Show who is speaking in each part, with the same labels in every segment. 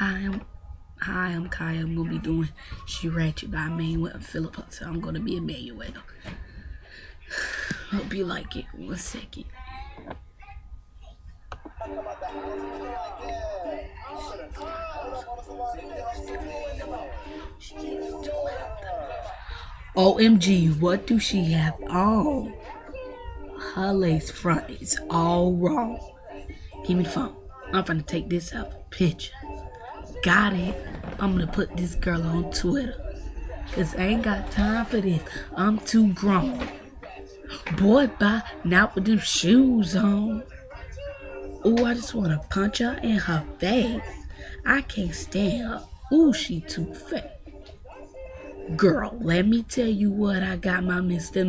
Speaker 1: Hi, I'm Kaya. I'm gonna be doing She Ratchet by Manuel and Philip. So I'm gonna be Emmanuel. Hope you like it. 1 second. OMG, what do she have on? Her lace front is all wrong. Give me the phone. I'm finna take this out for a picture. Got it. I'm gonna put this girl on Twitter. Cause I ain't got time for this. I'm too grown. Boy, bye. Not with them shoes on. Ooh, I just wanna punch her in her face. I can't stand her. Ooh, she too fat. Girl, let me tell you what I got my Mister.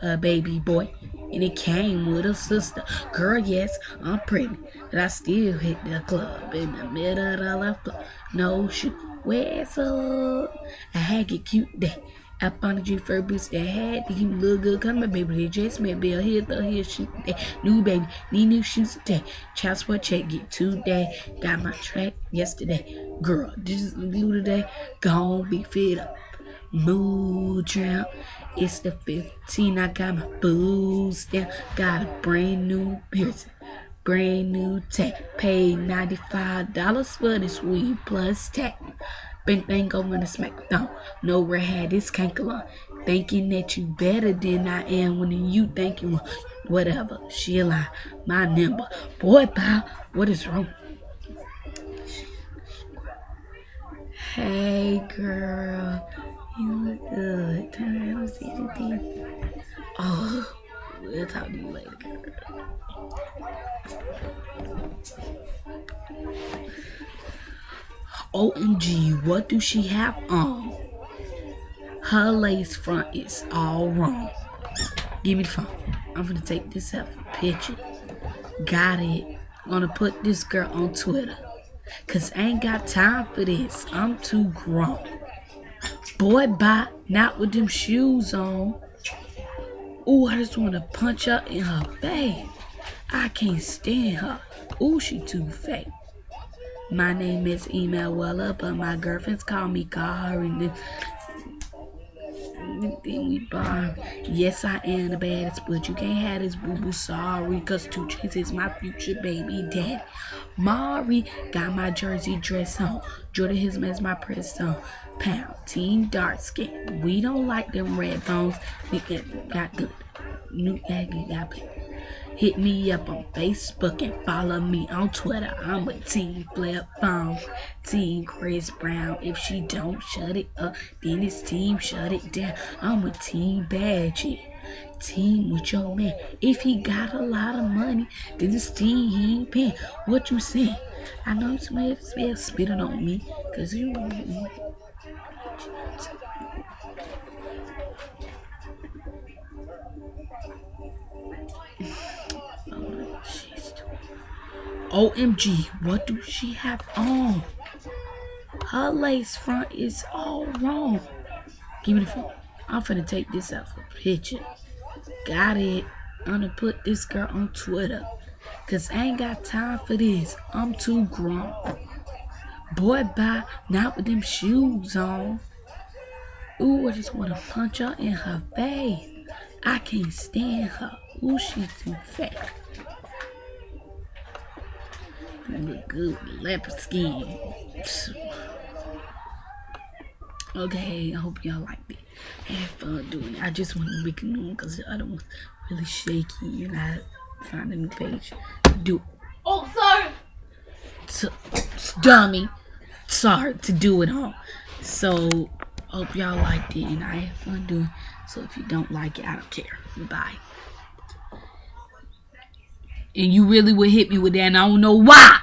Speaker 1: A baby boy. And it came with a sister. Girl, yes, I'm pretty. But I still hit the club in the middle of the floor. No shoe. Where's up? I had get cute day. Up on the G fur boots that had to keep look good. Come on, baby. They just made Bill here shoot today. New baby, need new shoes today. Child support check get today. Got my track yesterday. Girl, this is new today. Gonna be fit up. Mood tramp. It's the 15. I got my boots down. Got a brand new piercing. Brand new tech. Paid $95 for this weed plus tech. Bang over the smackdown. No where had this canker thinking that you better than I am when you think you whatever. She lie. My number. Boy, pal, what is wrong? Hey, girl. You look good. Turn around and see anything. Oh, we'll talk to you later, girl. OMG, what do she have on? Her lace front is all wrong. Give me the phone. I'm gonna take this out for a picture. Got it. Gonna put this girl on Twitter. Cause I ain't got time for this. I'm too grown. Boy, bye. Not with them shoes on. Ooh, I just wanna punch her in her face. I can't stand her. Ooh, she too fake. My name is Emmanuel, but my girlfriends call me Gar and then we bar. Yes, I am the baddest, but you can't have this boo-boo, sorry, cause 2 Chainz is my future baby daddy. Mari got my jersey dress on. Jordan his man's my press on. Pound, team dark skin. We don't like them red bones. We got good. New got good. Hit me up on Facebook and follow me on Twitter. I'm a Team Flip Phone, Team Chris Brown. If she don't shut it up, then it's Team Shut It Down. I'm a Team Badgie, team with your man. If he got a lot of money, then it's team he ain't paying. What you saying? I know somebody spitting on me, cause you. OMG, what do she have on? Her lace front is all wrong. Give me the phone. I'm finna take this out for a picture. Got it. I'm gonna put this girl on Twitter. Cause I ain't got time for this. I'm too grown. Boy, bye. Not with them shoes on. Ooh, I just wanna punch her in her face. I can't stand her. Ooh, she's too fat. You look good with leopard skin. Okay, I hope y'all liked it. Have fun doing it. I just want to make a new one because the other one's really shaky and I found a new page to do.
Speaker 2: Oh, sorry.
Speaker 1: Dummy. Sorry to do it all. So, hope y'all liked it and I had fun doing it. So, if you don't like it, I don't care. Bye. And you really would hit me with that and I don't know why.